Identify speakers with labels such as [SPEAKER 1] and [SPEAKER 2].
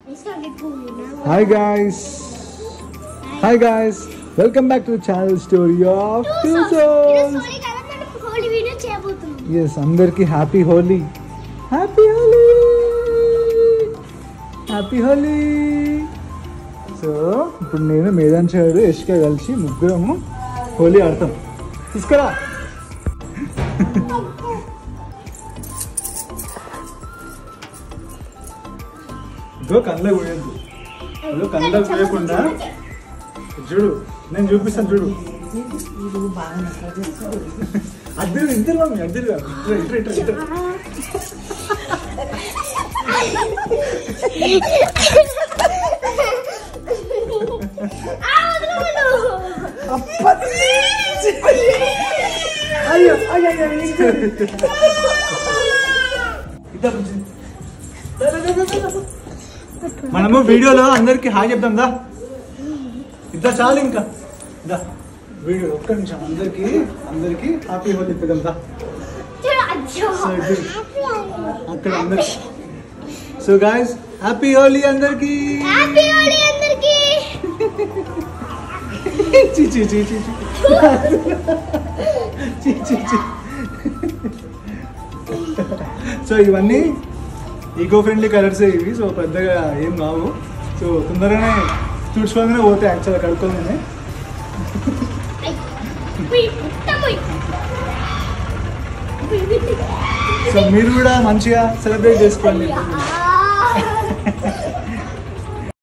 [SPEAKER 1] Hi guys, welcome back to the channel Story of Two Souls. Yes, अंदर की happy Holi. So, ఇప్పుడు నేను మేదాన్ షాడు యష్క కలిసి ముగ్గురము హోలీ ఆడతాం. తీసుకురా. ఇదో కళ్ళ పోయద్దు, ఇదో కళ్ళ పోయకుండా చూడు, నేను చూపిస్తాను చూడు. అద్దరు ఇద్దరు మమ్మీ, అద్దరు మనము వీడియోలో అందరికి హాయ్ చెప్తాం దా. ఇద్దా చాలు, ఇంకా దా వీడియో ఒక్క నిమిషం అందరికి హ్యాపీ హోలీ చెప్తాం దా అక్కడ అందరికి. సో గాయ్స్, హ్యాపీ హోలీ అందరికి. సో ఇవన్నీ ఈకో ఫ్రెండ్లీ కలర్స్ ఇవి. సో పెద్దగా ఏం కావు. సో తొందరగానే తుడుచుకోగానే పోతాయి యాక్చువల్గా కడుక్కోగానే. సో మీరు కూడా మంచిగా సెలబ్రేట్ చేసుకోండి.